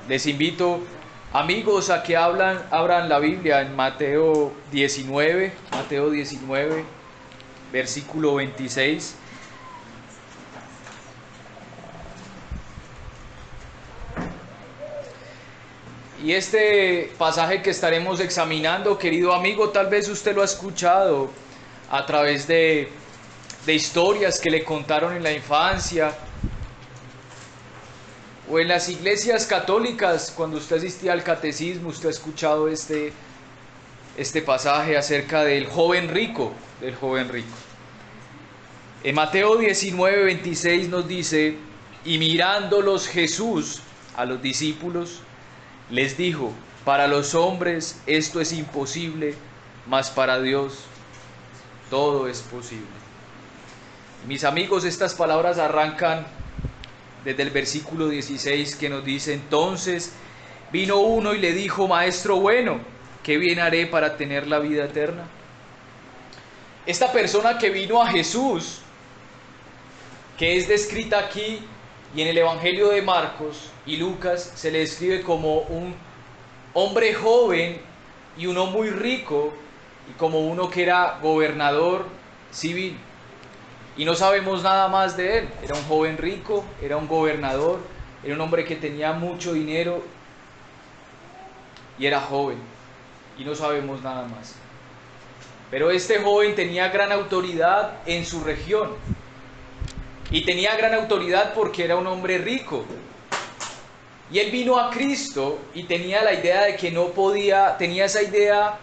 Les invito, amigos, a que abran la Biblia en Mateo 19, versículo 26. Y este pasaje que estaremos examinando, querido amigo, tal vez usted lo ha escuchado a través de historias que le contaron en la infancia, o en las iglesias católicas. Cuando usted asistía al catecismo, usted ha escuchado este pasaje acerca del joven rico, En Mateo 19, 26 nos dice: y mirándolos Jesús a los discípulos, les dijo: para los hombres esto es imposible, mas para Dios todo es posible. Mis amigos, estas palabras arrancan desde el versículo 16, que nos dice: entonces vino uno y le dijo: maestro bueno, ¿qué bien haré para tener la vida eterna? Esta persona que vino a Jesús, que es descrita aquí y en el Evangelio de Marcos y Lucas, se le describe como un hombre joven y uno muy rico, y como uno que era gobernador civil. Y no sabemos nada más de él. Era un joven rico, era un gobernador, era un hombre que tenía mucho dinero y era joven. Y no sabemos nada más. Pero este joven tenía gran autoridad en su región. Y tenía gran autoridad porque era un hombre rico. Y él vino a Cristo y tenía la idea de que no podía, tenía esa idea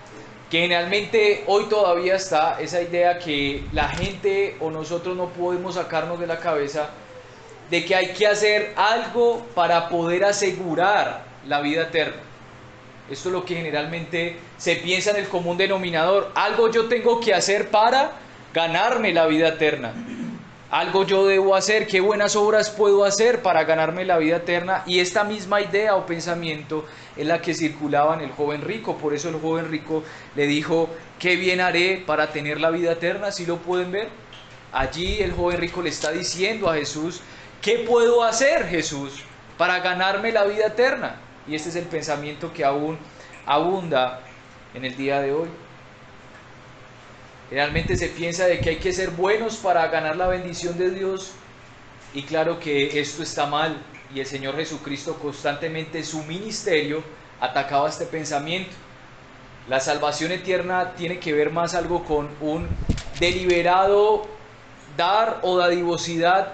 que generalmente hoy todavía está, esa idea que la gente o nosotros no podemos sacarnos de la cabeza, de que hay que hacer algo para poder asegurar la vida eterna. Esto es lo que generalmente se piensa en el común denominador: algo yo tengo que hacer para ganarme la vida eterna. Algo yo debo hacer, qué buenas obras puedo hacer para ganarme la vida eterna. Y esta misma idea o pensamiento es la que circulaba en el joven rico. Por eso el joven rico le dijo: ¿qué bien haré para tener la vida eterna? ¿Sí lo pueden ver? Allí el joven rico le está diciendo a Jesús: ¿qué puedo hacer, Jesús, para ganarme la vida eterna? Y este es el pensamiento que aún abunda en el día de hoy. Realmente se piensa de que hay que ser buenos para ganar la bendición de Dios, y claro que esto está mal, y el Señor Jesucristo constantemente en su ministerio atacaba este pensamiento. La salvación eterna tiene que ver más algo con un deliberado dar o dadivosidad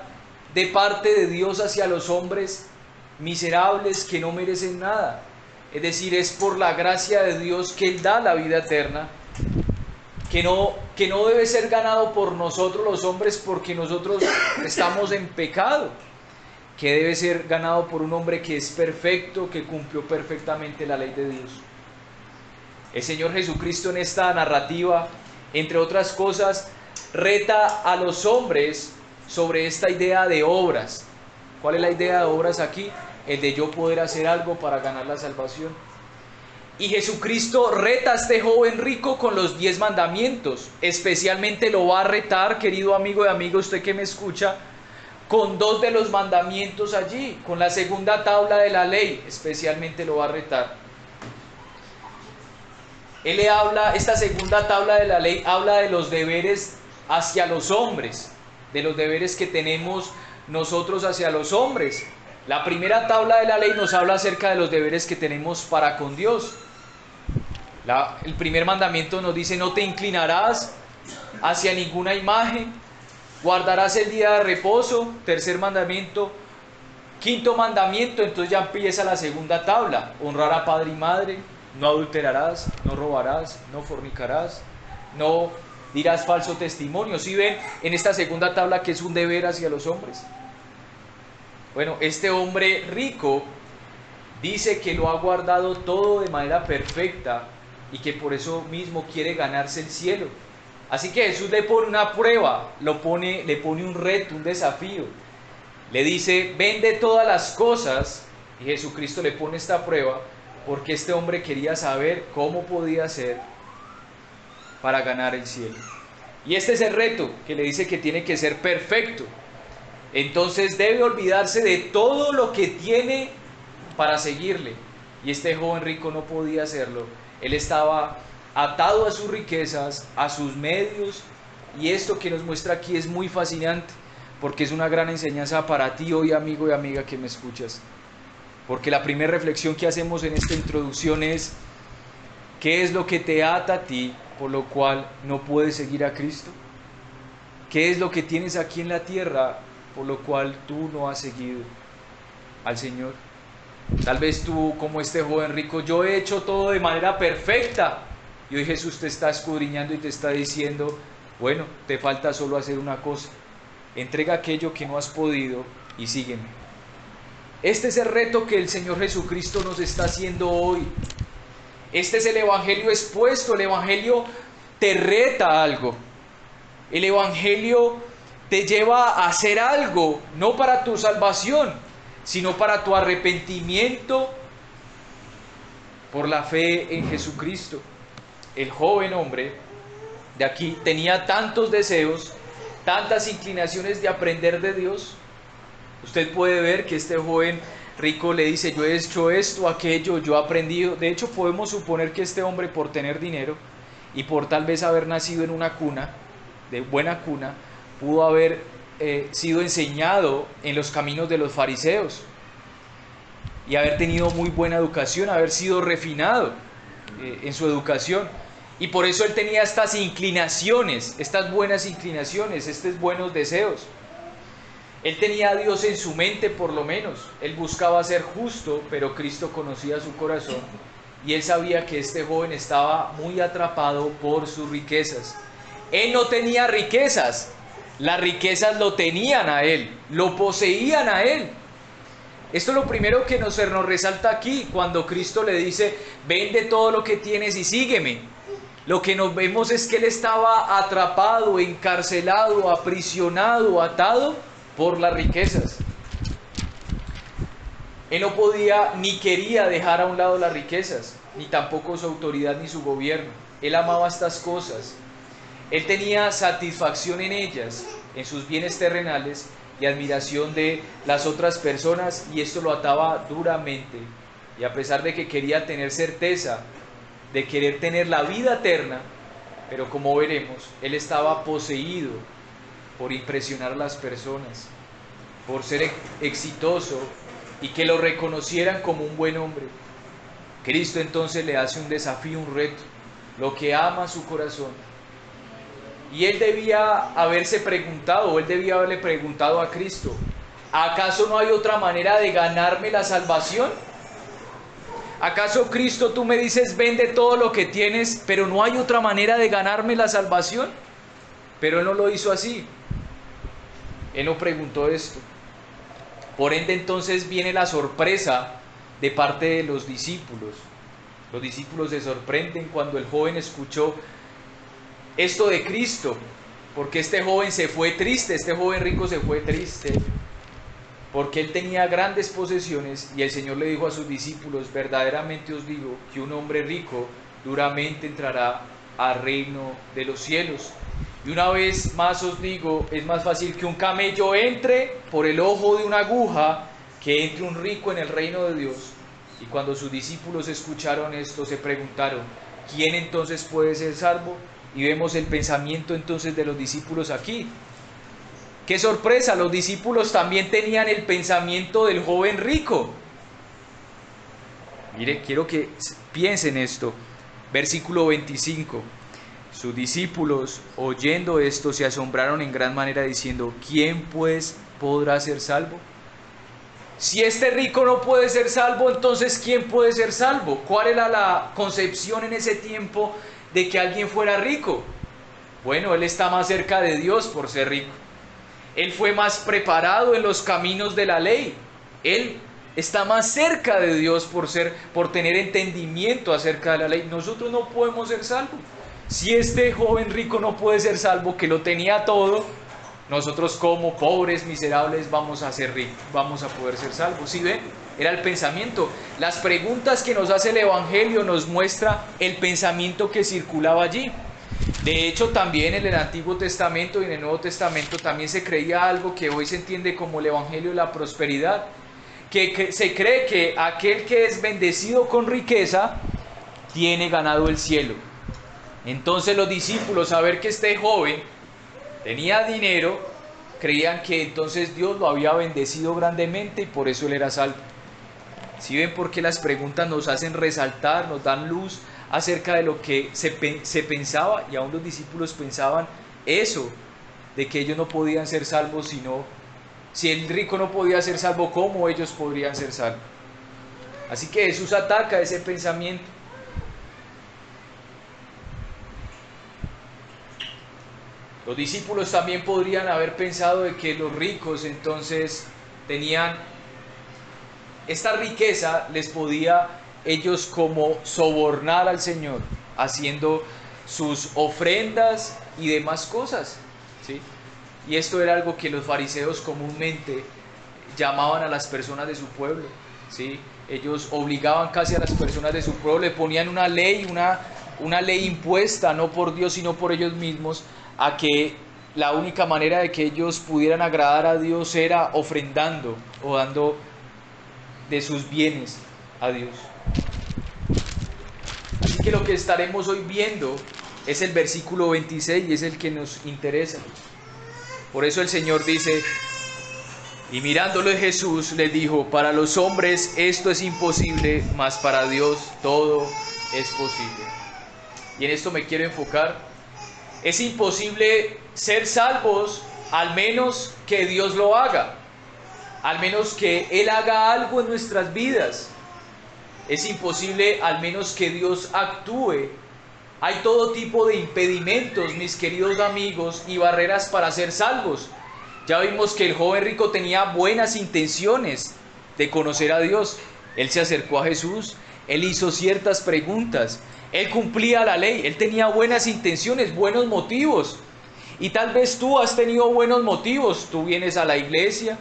de parte de Dios hacia los hombres miserables que no merecen nada. Es decir, es por la gracia de Dios que Él da la vida eterna, que no debe ser ganado por nosotros los hombres porque nosotros estamos en pecado, que debe ser ganado por un hombre que es perfecto, que cumplió perfectamente la ley de Dios. El Señor Jesucristo en esta narrativa, entre otras cosas, reta a los hombres sobre esta idea de obras. ¿Cuál es la idea de obras aquí? El de yo poder hacer algo para ganar la salvación. Y Jesucristo reta a este joven rico con los 10 mandamientos. Especialmente lo va a retar, querido amigo y amiga, usted que me escucha, con 2 de los mandamientos allí, con la segunda tabla de la ley, especialmente lo va a retar. Él le habla, esta segunda tabla de la ley habla de los deberes hacia los hombres, de los deberes que tenemos nosotros hacia los hombres. La primera tabla de la ley nos habla acerca de los deberes que tenemos para con Dios. El primer mandamiento nos dice: no te inclinarás hacia ninguna imagen, guardarás el día de reposo. Tercer mandamiento. Quinto mandamiento, entonces ya empieza la segunda tabla: honrar a padre y madre, no adulterarás, no robarás, no fornicarás, no dirás falso testimonio. ¿Sí ven en esta segunda tabla que es un deber hacia los hombres? Bueno, este hombre rico dice que lo ha guardado todo de manera perfecta y que por eso mismo quiere ganarse el cielo. Así que Jesús le pone una prueba, le pone un reto, un desafío. Le dice: vende todas las cosas. Y Jesucristo le pone esta prueba porque este hombre quería saber cómo podía hacer para ganar el cielo. Y este es el reto, que le dice que tiene que ser perfecto. Entonces debe olvidarse de todo lo que tiene para seguirle. Y este joven rico no podía hacerlo. Él estaba atado a sus riquezas, a sus medios, y esto que nos muestra aquí es muy fascinante, porque es una gran enseñanza para ti hoy, amigo y amiga que me escuchas. Porque la primera reflexión que hacemos en esta introducción es: ¿qué es lo que te ata a ti por lo cual no puedes seguir a Cristo? ¿Qué es lo que tienes aquí en la tierra por lo cual tú no has seguido al Señor? Tal vez tú, como este joven rico, yo he hecho todo de manera perfecta. Y hoy Jesús te está escudriñando y te está diciendo: bueno, te falta solo hacer una cosa. Entrega aquello que no has podido y sígueme. Este es el reto que el Señor Jesucristo nos está haciendo hoy. Este es el Evangelio expuesto. El Evangelio te reta a algo. El Evangelio te lleva a hacer algo, no para tu salvación, sino para tu arrepentimiento por la fe en Jesucristo. El joven hombre de aquí tenía tantos deseos, tantas inclinaciones de aprender de Dios. Usted puede ver que este joven rico le dice: yo he hecho esto, aquello, yo he aprendido. De hecho, podemos suponer que este hombre, por tener dinero y por tal vez haber nacido en una cuna, de buena cuna, pudo haber sido enseñado en los caminos de los fariseos y haber tenido muy buena educación, haber sido refinado en su educación. Y por eso él tenía estas inclinaciones, estas buenas inclinaciones, estos buenos deseos. Él tenía a Dios en su mente, por lo menos. Él buscaba ser justo, pero Cristo conocía su corazón y él sabía que este joven estaba muy atrapado por sus riquezas. Él no tenía riquezas, las riquezas lo tenían a él, lo poseían a él. Esto es lo primero que nos resalta aquí cuando Cristo le dice: vende todo lo que tienes y sígueme. Lo que nos vemos es que él estaba atrapado, encarcelado, aprisionado, atado por las riquezas. Él no podía ni quería dejar a un lado las riquezas, ni tampoco su autoridad ni su gobierno. Él amaba estas cosas. Él tenía satisfacción en ellas, en sus bienes terrenales, y admiración de las otras personas, y esto lo ataba duramente. Y a pesar de que quería tener certeza, de querer tener la vida eterna, pero como veremos, él estaba poseído por impresionar a las personas, por ser exitoso y que lo reconocieran como un buen hombre. Cristo entonces le hace un desafío, un reto, lo que ama su corazón. Y él debía haberse preguntado, o él debía haberle preguntado a Cristo: ¿acaso no hay otra manera de ganarme la salvación? ¿Acaso, Cristo, tú me dices: vende todo lo que tienes, pero no hay otra manera de ganarme la salvación? Pero él no lo hizo así. Él no preguntó esto. Por ende, entonces viene la sorpresa de parte de los discípulos. Los discípulos se sorprenden cuando el joven escuchó esto de Cristo, porque este joven se fue triste, este joven rico se fue triste, porque él tenía grandes posesiones, y el Señor le dijo a sus discípulos: verdaderamente os digo que un hombre rico duramente entrará al reino de los cielos. Y una vez más os digo, es más fácil que un camello entre por el ojo de una aguja que entre un rico en el reino de Dios. Y cuando sus discípulos escucharon esto, se preguntaron: ¿quién entonces puede ser salvo? Y vemos el pensamiento entonces de los discípulos aquí. ¡Qué sorpresa! Los discípulos también tenían el pensamiento del joven rico. Mire, quiero que piensen esto. Versículo 25. Sus discípulos, oyendo esto, se asombraron en gran manera, diciendo: ¿quién pues podrá ser salvo? Si este rico no puede ser salvo, entonces ¿quién puede ser salvo? ¿Cuál era la concepción en ese tiempo de que alguien fuera rico? Bueno, él está más cerca de Dios por ser rico. Él fue más preparado en los caminos de la ley. Él está más cerca de Dios por tener entendimiento acerca de la ley. Nosotros no podemos ser salvos. Si este joven rico no puede ser salvo, que lo tenía todo, nosotros como pobres, miserables, vamos a ser ricos, vamos a poder ser salvos. ¿Sí ven? Era el pensamiento. Las preguntas que nos hace el Evangelio nos muestra el pensamiento que circulaba allí. De hecho, también en el Antiguo Testamento y en el Nuevo Testamento también se creía algo que hoy se entiende como el Evangelio de la prosperidad, que se cree que aquel que es bendecido con riqueza tiene ganado el cielo. Entonces los discípulos, a ver que este joven tenía dinero, creían que entonces Dios lo había bendecido grandemente y por eso él era salvo. ¿Sí ven por qué las preguntas nos hacen resaltar, nos dan luz acerca de lo que se pensaba? Y aún los discípulos pensaban eso, de que ellos no podían ser salvos, sino si el rico no podía ser salvo, ¿cómo ellos podrían ser salvos? Así que Jesús ataca ese pensamiento. Los discípulos también podrían haber pensado de que los ricos entonces tenían esta riqueza, les podía ellos como sobornar al Señor haciendo sus ofrendas y demás cosas, ¿sí? Y esto era algo que los fariseos comúnmente llamaban a las personas de su pueblo, ¿sí? Ellos obligaban casi a las personas de su pueblo, le ponían una ley, una ley impuesta no por Dios sino por ellos mismos, a que la única manera de que ellos pudieran agradar a Dios era ofrendando o dando de sus bienes a Dios. Así que lo que estaremos hoy viendo es el versículo 26 y es el que nos interesa. Por eso el Señor dice: y mirándolo Jesús les dijo, para los hombres esto es imposible, mas para Dios todo es posible. Y en esto me quiero enfocar. Es imposible ser salvos al menos que Dios lo haga, al menos que Él haga algo en nuestras vidas. Es imposible al menos que Dios actúe. Hay todo tipo de impedimentos, mis queridos amigos, y barreras para ser salvos. Ya vimos que el joven rico tenía buenas intenciones de conocer a Dios. Él se acercó a Jesús, él hizo ciertas preguntas, él cumplía la ley, él tenía buenas intenciones, buenos motivos. Y tal vez tú has tenido buenos motivos, tú vienes a la iglesia,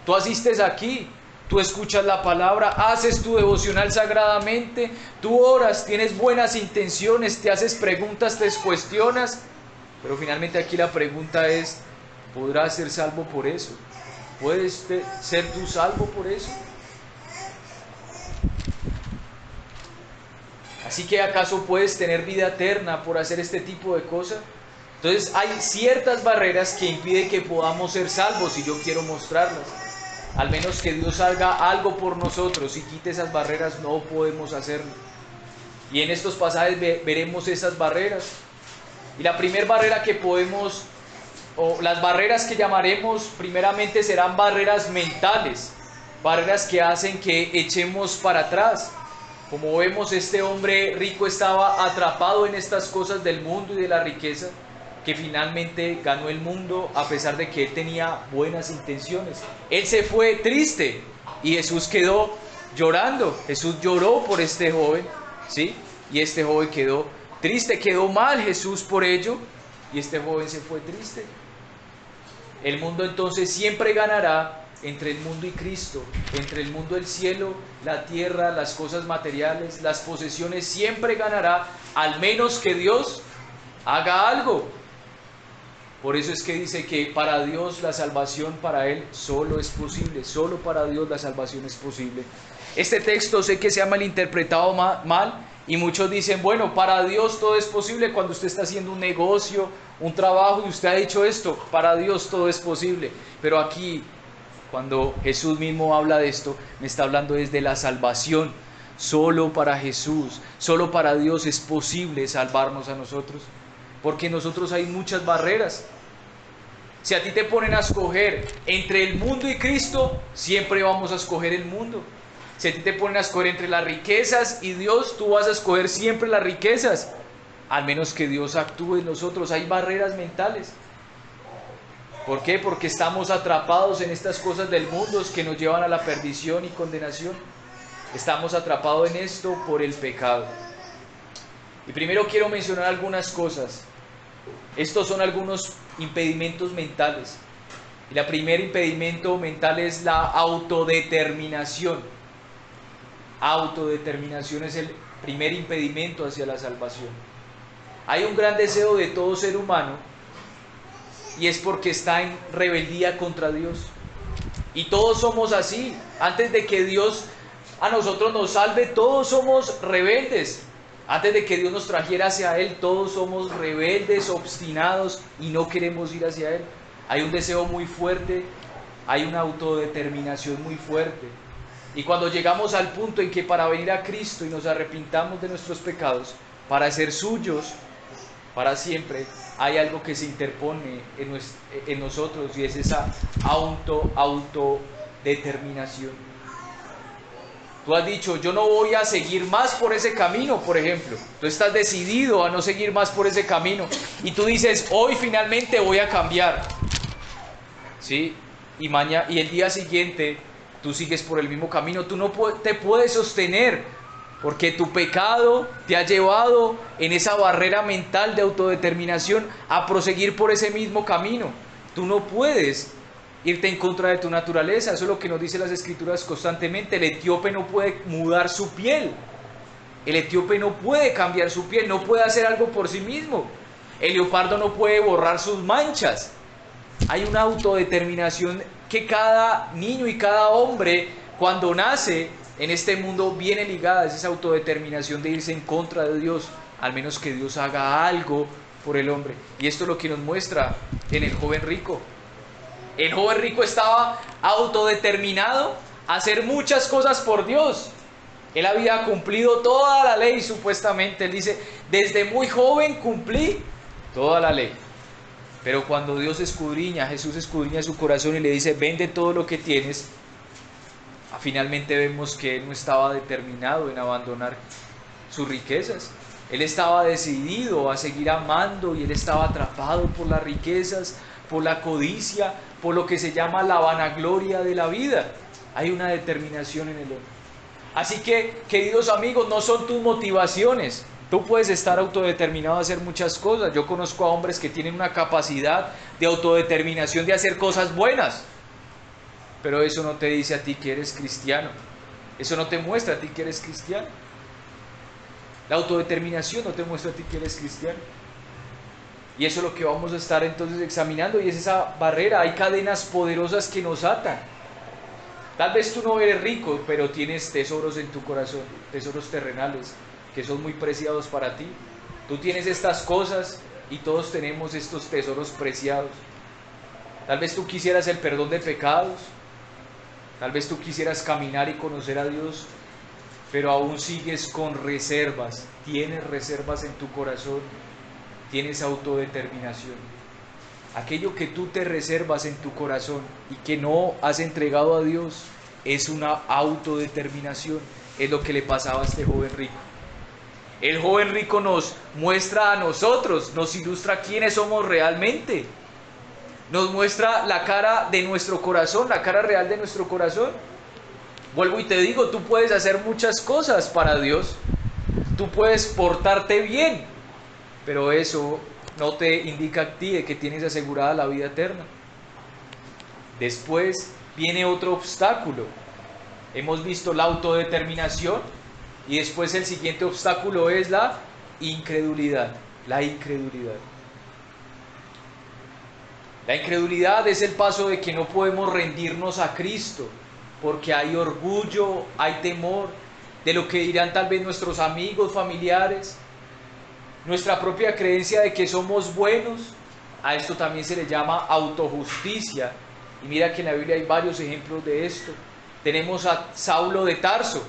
tú asistes aquí, tú escuchas la palabra, haces tu devocional sagradamente, tú oras, tienes buenas intenciones, te haces preguntas, te cuestionas, pero finalmente aquí la pregunta es: ¿podrás ser salvo por eso? ¿Puedes ser tú salvo por eso? Así que ¿acaso puedes tener vida eterna por hacer este tipo de cosas? Entonces hay ciertas barreras que impiden que podamos ser salvos y yo quiero mostrarlas. Al menos que Dios haga algo por nosotros y quite esas barreras, no podemos hacerlo. Y en estos pasajes veremos esas barreras. Y la primera barrera que podemos, o las barreras que llamaremos primeramente, serán barreras mentales, barreras que hacen que echemos para atrás. Como vemos, este hombre rico estaba atrapado en estas cosas del mundo y de la riqueza, que finalmente ganó el mundo a pesar de que él tenía buenas intenciones. Él se fue triste y Jesús quedó llorando. Jesús lloró por este joven, ¿sí? Y este joven quedó triste, quedó mal Jesús por ello, y este joven se fue triste. El mundo entonces siempre ganará entre el mundo y Cristo, entre el mundo del cielo, la tierra, las cosas materiales, las posesiones, siempre ganará, al menos que Dios haga algo. Por eso es que dice que para Dios la salvación, para Él solo es posible, solo para Dios la salvación es posible. Este texto sé que se ha malinterpretado mal y muchos dicen, bueno, para Dios todo es posible cuando usted está haciendo un negocio, un trabajo y usted ha dicho esto, para Dios todo es posible. Pero aquí, cuando Jesús mismo habla de esto, me está hablando desde la salvación. Solo para Jesús, solo para Dios es posible salvarnos a nosotros, porque en nosotros hay muchas barreras. Si a ti te ponen a escoger entre el mundo y Cristo, siempre vamos a escoger el mundo. Si a ti te ponen a escoger entre las riquezas y Dios, tú vas a escoger siempre las riquezas, al menos que Dios actúe en nosotros. Hay barreras mentales. ¿Por qué? Porque estamos atrapados en estas cosas del mundo que nos llevan a la perdición y condenación. Estamos atrapados en esto por el pecado. Y primero quiero mencionar algunas cosas. Estos son algunos impedimentos mentales. Y el primer impedimento mental es la autodeterminación. Autodeterminación es el primer impedimento hacia la salvación. Hay un gran deseo de todo ser humano, y es porque está en rebeldía contra Dios. Y todos somos así. Antes de que Dios a nosotros nos salve, todos somos rebeldes. Antes de que Dios nos trajera hacia Él, todos somos rebeldes, obstinados y no queremos ir hacia Él. Hay un deseo muy fuerte, hay una autodeterminación muy fuerte. Y cuando llegamos al punto en que para venir a Cristo y nos arrepintamos de nuestros pecados, para ser suyos para siempre, hay algo que se interpone en nosotros y es esa autodeterminación. Tú has dicho, yo no voy a seguir más por ese camino, por ejemplo. Tú estás decidido a no seguir más por ese camino. Y tú dices, hoy finalmente voy a cambiar. ¿Sí? Y el día siguiente tú sigues por el mismo camino. Tú no te puedes sostener porque tu pecado te ha llevado en esa barrera mental de autodeterminación a proseguir por ese mismo camino. Tú no puedes irte en contra de tu naturaleza. Eso es lo que nos dicen las Escrituras constantemente. El etíope no puede mudar su piel. El etíope no puede cambiar su piel, no puede hacer algo por sí mismo. El leopardo no puede borrar sus manchas. Hay una autodeterminación que cada niño y cada hombre, cuando nace en este mundo, viene ligada. Es esa autodeterminación de irse en contra de Dios, al menos que Dios haga algo por el hombre. Y esto es lo que nos muestra en el joven rico. El joven rico estaba autodeterminado a hacer muchas cosas por Dios. Él había cumplido toda la ley, supuestamente. Él dice, desde muy joven cumplí toda la ley. Pero cuando Dios escudriña, Jesús escudriña su corazón y le dice, vende todo lo que tienes, finalmente vemos que él no estaba determinado en abandonar sus riquezas. Él estaba decidido a seguir amando y él estaba atrapado por las riquezas, por la codicia, por lo que se llama la vanagloria de la vida. Hay una determinación en el hombre. Así que, queridos amigos, no son tus motivaciones. Tú puedes estar autodeterminado a hacer muchas cosas. Yo conozco a hombres que tienen una capacidad de autodeterminación de hacer cosas buenas. Pero eso no te dice a ti que eres cristiano. Eso no te muestra a ti que eres cristiano. La autodeterminación no te muestra a ti que eres cristiano. Y eso es lo que vamos a estar entonces examinando, y es esa barrera. Hay cadenas poderosas que nos atan. Tal vez tú no eres rico, pero tienes tesoros en tu corazón, tesoros terrenales, que son muy preciados para ti. Tú tienes estas cosas y todos tenemos estos tesoros preciados. Tal vez tú quisieras el perdón de pecados, tal vez tú quisieras caminar y conocer a Dios, pero aún sigues con reservas, tienes reservas en tu corazón, tienes autodeterminación. Aquello que tú te reservas en tu corazón y que no has entregado a Dios es una autodeterminación. Es lo que le pasaba a este joven rico. El joven rico nos muestra a nosotros, nos ilustra quiénes somos realmente. Nos muestra la cara de nuestro corazón, la cara real de nuestro corazón. Vuelvo y te digo, tú puedes hacer muchas cosas para Dios. Tú puedes portarte bien, pero eso no te indica a ti de que tienes asegurada la vida eterna. Después viene otro obstáculo. Hemos visto la autodeterminación y después el siguiente obstáculo es la incredulidad. La incredulidad. La incredulidad es el paso de que no podemos rendirnos a Cristo porque hay orgullo, hay temor de lo que dirán tal vez nuestros amigos, familiares, nuestra propia creencia de que somos buenos. A esto también se le llama autojusticia. Y mira que en la Biblia hay varios ejemplos de esto. Tenemos a Saulo de Tarso.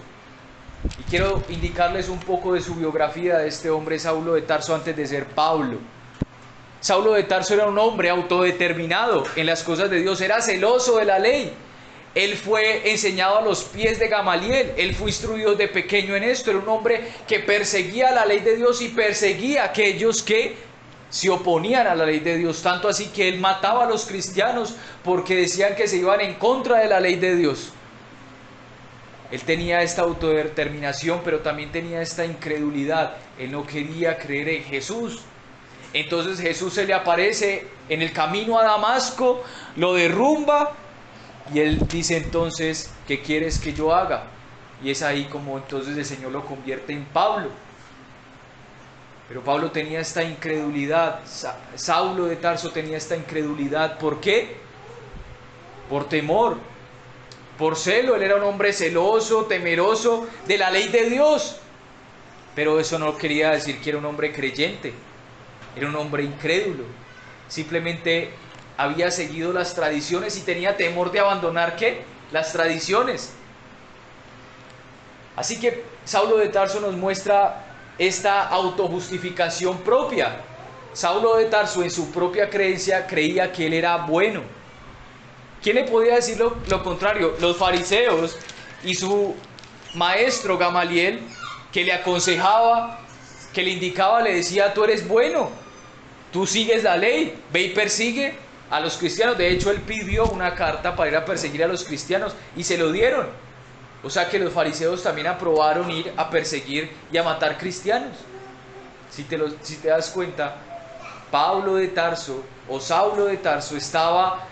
Y quiero indicarles un poco de su biografía de este hombre, Saulo de Tarso, antes de ser Pablo. Saulo de Tarso era un hombre autodeterminado en las cosas de Dios. Era celoso de la ley. Él fue enseñado a los pies de Gamaliel. Él fue instruido de pequeño en esto. Era un hombre que perseguía la ley de Dios y perseguía a aquellos que se oponían a la ley de Dios. Tanto así que él mataba a los cristianos porque decían que se iban en contra de la ley de Dios. Él tenía esta autodeterminación, pero también tenía esta incredulidad. Él no quería creer en Jesús. Entonces Jesús se le aparece en el camino a Damasco, lo derrumba. Y él dice entonces, ¿qué quieres que yo haga? Y es ahí como entonces el Señor lo convierte en Pablo. Pero Pablo tenía esta incredulidad, Saulo de Tarso tenía esta incredulidad. ¿Por qué? Por temor. por celo, él era un hombre celoso, temeroso de la ley de Dios. Pero eso no quería decir que era un hombre creyente, era un hombre incrédulo. Simplemente había seguido las tradiciones y tenía temor de abandonar ¿qué? Las tradiciones. Así que Saulo de Tarso nos muestra esta autojustificación propia. Saulo de Tarso en su propia creencia creía que él era bueno. ¿Quién le podía decir lo contrario? Los fariseos y su maestro Gamaliel, que le aconsejaba, que le indicaba, le decía: tú eres bueno, tú sigues la ley, ve y persigue a los cristianos. De hecho, él pidió una carta para ir a perseguir a los cristianos y se lo dieron. O sea que los fariseos también aprobaron ir a perseguir y a matar cristianos. Si te das cuenta, Pablo de Tarso o Saulo de Tarso estaba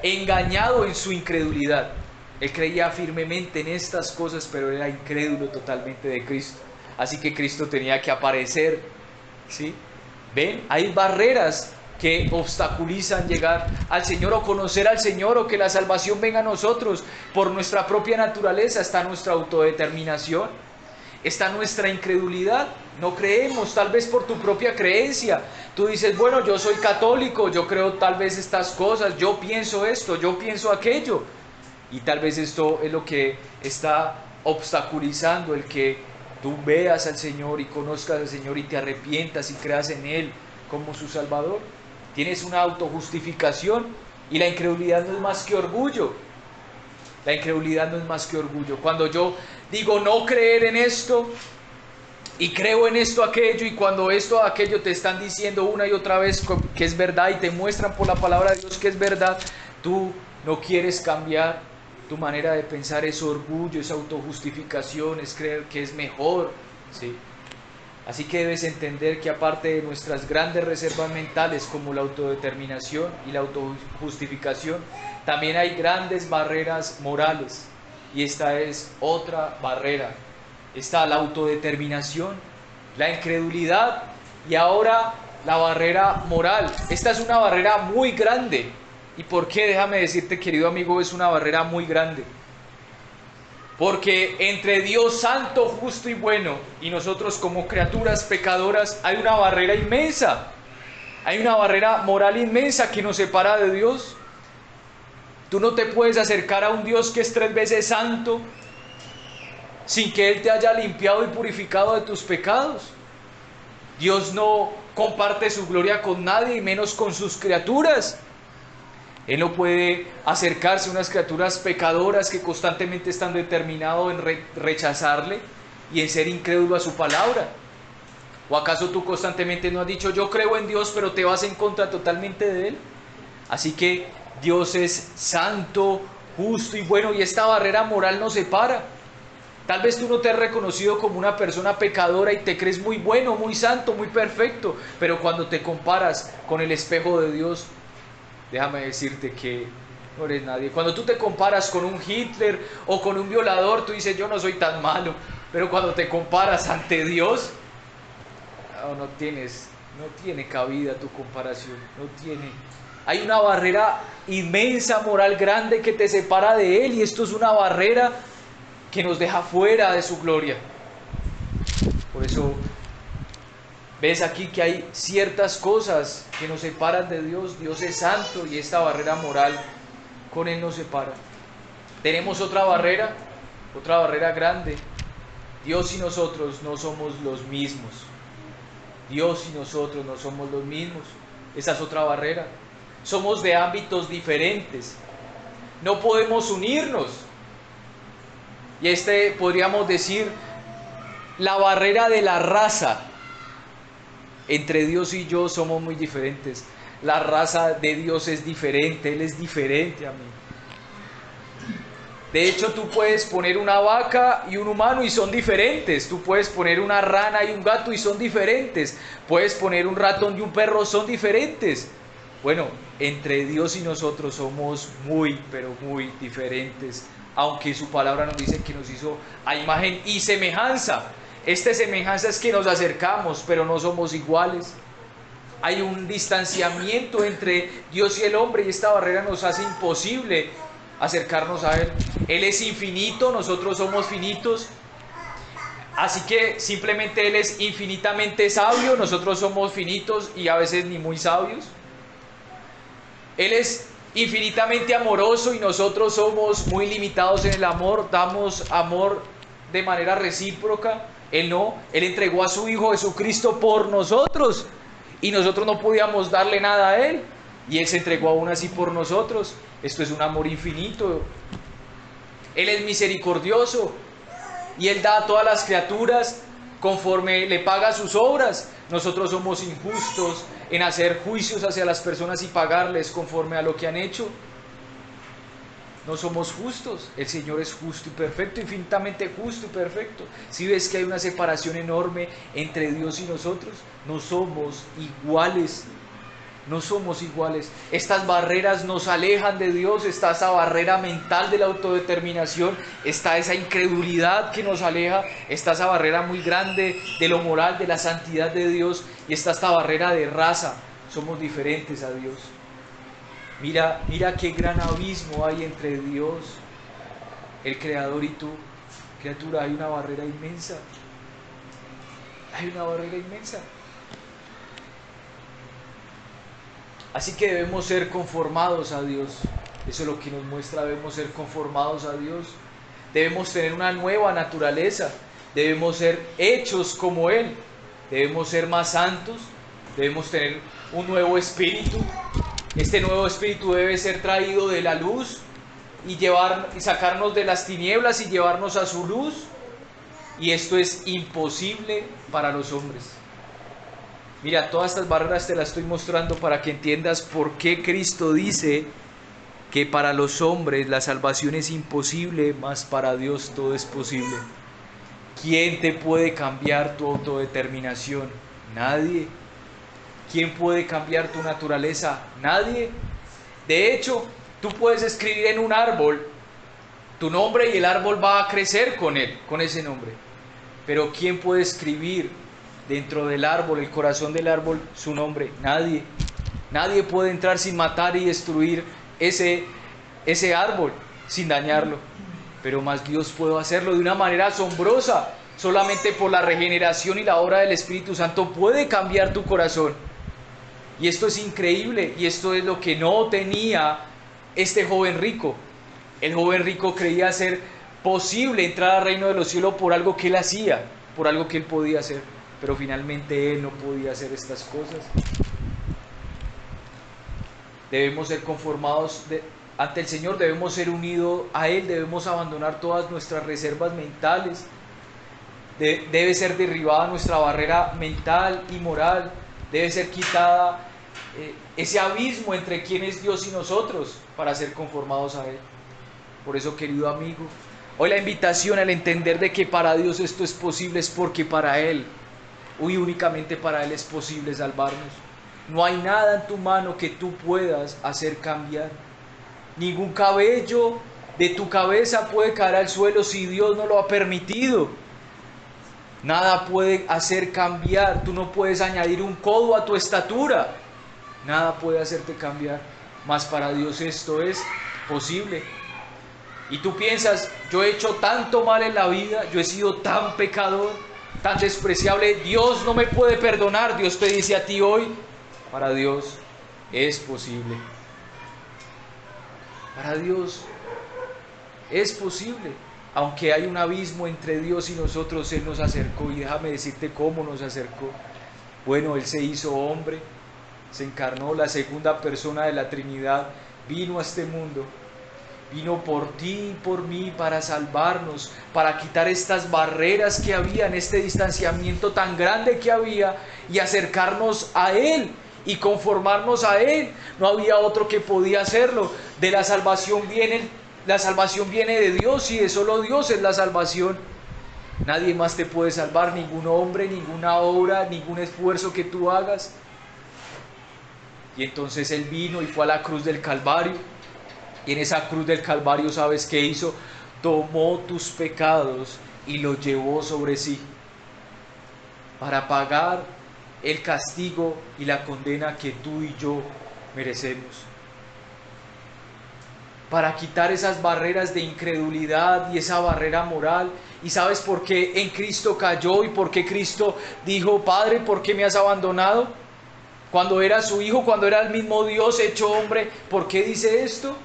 engañado en su incredulidad. Él creía firmemente en estas cosas, pero era incrédulo totalmente de Cristo. Así que Cristo tenía que aparecer, ¿sí? ¿Ven? Hay barreras que obstaculizan llegar al Señor o conocer al Señor, o que la salvación venga a nosotros por nuestra propia naturaleza. Está nuestra autodeterminación, está nuestra incredulidad. No creemos, tal vez por tu propia creencia. Tú dices: bueno, yo soy católico, yo creo tal vez estas cosas, yo pienso esto, yo pienso aquello. Y tal vez esto es lo que está obstaculizando el que tú veas al Señor y conozcas al Señor y te arrepientas y creas en Él como su Salvador. Tienes una autojustificación, y la incredulidad no es más que orgullo. La incredulidad no es más que orgullo. Cuando yo digo no creer en esto y creo en esto, aquello, y cuando esto, aquello te están diciendo una y otra vez que es verdad y te muestran por la palabra de Dios que es verdad, tú no quieres cambiar tu manera de pensar. Es orgullo, es autojustificación, es creer que es mejor, ¿sí? Así que debes entender que aparte de nuestras grandes reservas mentales como la autodeterminación y la autojustificación, también hay grandes barreras morales, y esta es otra barrera. Está la autodeterminación, la incredulidad y ahora la barrera moral. Esta es una barrera muy grande. ¿Y por qué? Déjame decirte, querido amigo, es una barrera muy grande. Porque entre Dios santo, justo y bueno y nosotros como criaturas pecadoras hay una barrera inmensa. Hay una barrera moral inmensa que nos separa de Dios. Tú no te puedes acercar a un Dios que es 3 veces santo sin que Él te haya limpiado y purificado de tus pecados. Dios no comparte su gloria con nadie, y menos con sus criaturas. Él no puede acercarse a unas criaturas pecadoras que constantemente están determinados en rechazarle y en ser incrédulo a su palabra. ¿O acaso tú constantemente no has dicho: yo creo en Dios, pero te vas en contra totalmente de Él? Así que Dios es santo, justo y bueno, y esta barrera moral nos separa. Tal vez tú no te has reconocido como una persona pecadora y te crees muy bueno, muy santo, muy perfecto, pero cuando te comparas con el espejo de Dios, déjame decirte que no eres nadie. Cuando tú te comparas con un Hitler o con un violador, tú dices: yo no soy tan malo. Pero cuando te comparas ante Dios, no tiene cabida tu comparación, no tiene. Hay una barrera inmensa moral grande que te separa de Él, y esto es una barrera que nos deja fuera de su gloria. Por eso ves aquí que hay ciertas cosas que nos separan de Dios. Dios es santo y esta barrera moral con Él nos separa. Tenemos otra barrera grande. Dios y nosotros no somos los mismos. Dios y nosotros no somos los mismos. Esa es otra barrera. Somos de ámbitos diferentes. No podemos unirnos. Y podríamos decir, la barrera de la raza. Entre Dios y yo somos muy diferentes. La raza de Dios es diferente, Él es diferente a mí. De hecho, tú puedes poner una vaca y un humano y son diferentes. Tú puedes poner una rana y un gato y son diferentes. Puedes poner un ratón y un perro, son diferentes. Bueno, entre Dios y nosotros somos muy, pero muy diferentes. Aunque su palabra nos dice que nos hizo a imagen y semejanza. Esta semejanza es que nos acercamos, pero no somos iguales. Hay un distanciamiento entre Dios y el hombre, y esta barrera nos hace imposible acercarnos a Él. Él es infinito, nosotros somos finitos. Así que simplemente Él es infinitamente sabio, nosotros somos finitos y a veces ni muy sabios. Él es infinitamente amoroso y nosotros somos muy limitados en el amor, damos amor de manera recíproca. Él no, Él entregó a su Hijo Jesucristo por nosotros y nosotros no podíamos darle nada a Él y Él se entregó aún así por nosotros. Esto es un amor infinito. Él es misericordioso y Él da a todas las criaturas conforme le paga sus obras. Nosotros somos injustos en hacer juicios hacia las personas y pagarles conforme a lo que han hecho. No somos justos. El Señor es justo y perfecto, infinitamente justo y perfecto. Si ves que hay una separación enorme entre Dios y nosotros, no somos iguales. No somos iguales. Estas barreras nos alejan de Dios. Está esa barrera mental de la autodeterminación. Está esa incredulidad que nos aleja. Está esa barrera muy grande de lo moral, de la santidad de Dios. Y está esta barrera de raza. Somos diferentes a Dios. Mira qué gran abismo hay entre Dios, el Creador, y tú. Criatura, hay una barrera inmensa. Hay una barrera inmensa. Así que debemos ser conformados a Dios. Eso es lo que nos muestra, debemos ser conformados a Dios. Debemos tener una nueva naturaleza. Debemos ser hechos como Él. Debemos ser más santos. Debemos tener un nuevo espíritu. Este nuevo espíritu debe ser traído de la luz y sacarnos de las tinieblas y llevarnos a su luz. Y esto es imposible para los hombres. Mira, todas estas barreras te las estoy mostrando para que entiendas por qué Cristo dice que para los hombres la salvación es imposible, mas para Dios todo es posible. ¿Quién te puede cambiar tu autodeterminación? Nadie. ¿Quién puede cambiar tu naturaleza? Nadie. De hecho, tú puedes escribir en un árbol tu nombre y el árbol va a crecer con él, con ese nombre. Pero ¿quién puede escribir dentro del árbol, el corazón del árbol, su nombre? Nadie. Nadie puede entrar sin matar y destruir ese árbol, sin dañarlo. Pero más Dios puede hacerlo de una manera asombrosa. Solamente por la regeneración y la obra del Espíritu Santo puede cambiar tu corazón. Y esto es increíble, y esto es lo que no tenía este joven rico. El joven rico creía ser posible entrar al reino de los cielos por algo que él hacía, por algo que él podía hacer. Pero finalmente él no podía hacer estas cosas. Debemos ser conformados ante el Señor, debemos ser unidos a Él, debemos abandonar todas nuestras reservas mentales. Debe ser derribada nuestra barrera mental y moral. Debe ser quitada ese abismo entre quién es Dios y nosotros para ser conformados a Él. Por eso, querido amigo, hoy la invitación al entender de que para Dios esto es posible es porque para Él, y únicamente para Él, es posible salvarnos. No hay nada en tu mano que tú puedas hacer cambiar. Ningún cabello de tu cabeza puede caer al suelo si Dios no lo ha permitido. Nada puede hacer cambiar. Tú no puedes añadir un codo a tu estatura. Nada puede hacerte cambiar. Mas para Dios esto es posible. Y tú piensas, yo he hecho tanto mal en la vida, yo he sido tan pecador, tan despreciable, Dios no me puede perdonar. Dios te dice a ti hoy, para Dios es posible. Para Dios es posible. Aunque hay un abismo entre Dios y nosotros, Él nos acercó. Y déjame decirte cómo nos acercó. Bueno, Él se hizo hombre, se encarnó, la segunda persona de la Trinidad, vino a este mundo. Vino por ti y por mí para salvarnos, para quitar estas barreras que había, en este distanciamiento tan grande que había, y acercarnos a Él y conformarnos a Él. No había otro que podía hacerlo. De la salvación viene de Dios, y de solo Dios es la salvación. Nadie más te puede salvar, ningún hombre, ninguna obra, ningún esfuerzo que tú hagas. Y entonces Él vino y fue a la cruz del Calvario. Y en esa cruz del Calvario, ¿sabes qué hizo? Tomó tus pecados y los llevó sobre sí para pagar el castigo y la condena que tú y yo merecemos. para quitar esas barreras de incredulidad y esa barrera moral. ¿Y sabes por qué en Cristo cayó y por qué Cristo dijo, Padre, ¿por qué me has abandonado? Cuando era su Hijo, cuando era el mismo Dios hecho hombre, ¿por qué dice esto?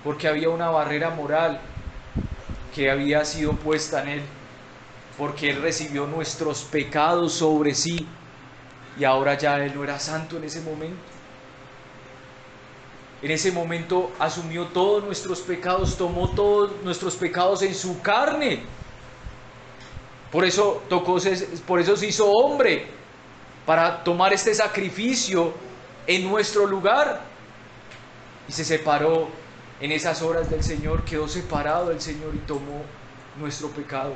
Porque había una barrera moral que había sido puesta en Él, porque Él recibió nuestros pecados sobre sí y ahora ya Él no era santo en ese momento. En ese momento asumió todos nuestros pecados, tomó todos nuestros pecados en su carne. Por eso se hizo hombre, para tomar este sacrificio en nuestro lugar. Y se separó en esas horas del Señor, quedó separado del Señor y tomó nuestro pecado.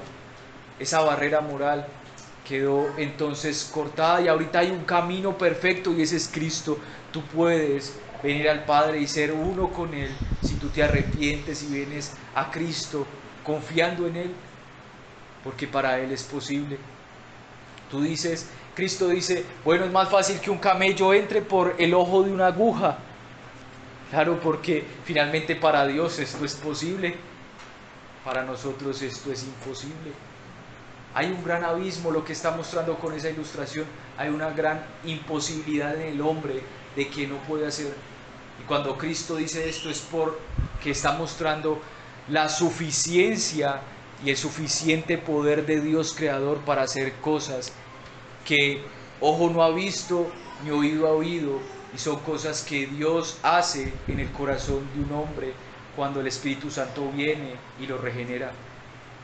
Esa barrera moral quedó entonces cortada y ahorita hay un camino perfecto y ese es Cristo. Tú puedes venir al Padre y ser uno con Él si tú te arrepientes y vienes a Cristo confiando en Él, porque para Él es posible. Cristo dice, bueno, es más fácil que un camello entre por el ojo de una aguja. Claro, porque finalmente para Dios esto es posible, para nosotros esto es imposible. Hay un gran abismo, lo que está mostrando con esa ilustración, hay una gran imposibilidad en el hombre de que no puede hacer. Y cuando Cristo dice esto es porque está mostrando la suficiencia y el suficiente poder de Dios creador para hacer cosas que ojo no ha visto ni oído ha oído, y son cosas que Dios hace en el corazón de un hombre cuando el Espíritu Santo viene y lo regenera.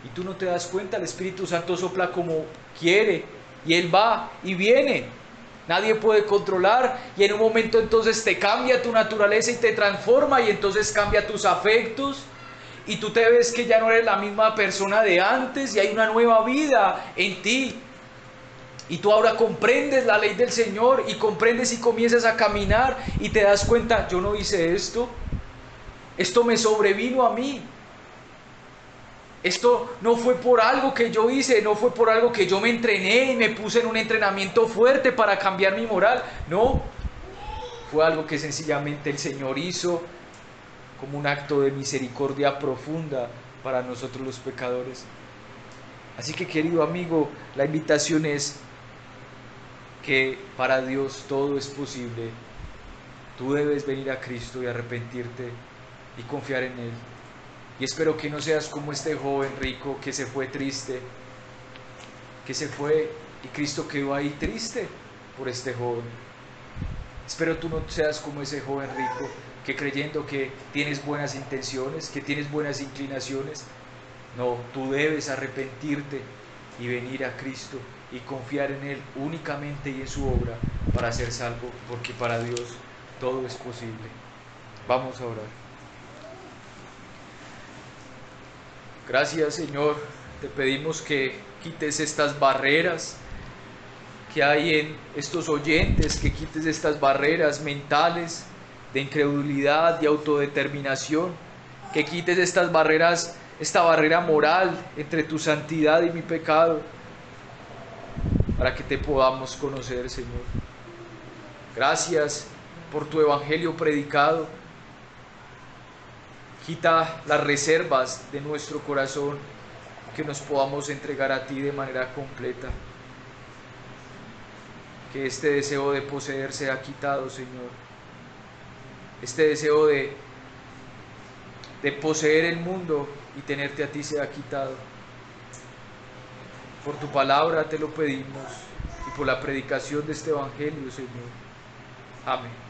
Y tú no te das cuenta, el Espíritu Santo sopla como quiere y Él va y viene. Nadie puede controlar y en un momento entonces te cambia tu naturaleza y te transforma y entonces cambia tus afectos y tú te ves que ya no eres la misma persona de antes y hay una nueva vida en ti. Y tú ahora comprendes la ley del Señor y comprendes y comienzas a caminar y te das cuenta, yo no hice esto, esto me sobrevino a mí. Esto no fue por algo que yo hice, no fue por algo que yo me entrené y me puse en un entrenamiento fuerte para cambiar mi moral. No, fue algo que sencillamente el Señor hizo como un acto de misericordia profunda para nosotros los pecadores. Así que, querido amigo, la invitación es que para Dios todo es posible. Tú debes venir a Cristo y arrepentirte y confiar en Él. Y espero que no seas como este joven rico que se fue triste, que se fue y Cristo quedó ahí triste por este joven. Espero tú no seas como ese joven rico que creyendo que tienes buenas intenciones, que tienes buenas inclinaciones. No, tú debes arrepentirte y venir a Cristo y confiar en Él únicamente y en su obra para ser salvo, porque para Dios todo es posible. Vamos a orar. Gracias, Señor, te pedimos que quites estas barreras que hay en estos oyentes, que quites estas barreras mentales de incredulidad y autodeterminación, que quites estas barreras, esta barrera moral entre tu santidad y mi pecado, para que te podamos conocer, Señor. Gracias por tu evangelio predicado. Quita las reservas de nuestro corazón, que nos podamos entregar a ti de manera completa. Que este deseo de poseer sea quitado, Señor. Este deseo de poseer el mundo y tenerte a ti sea quitado. Por tu palabra te lo pedimos y por la predicación de este evangelio, Señor. Amén.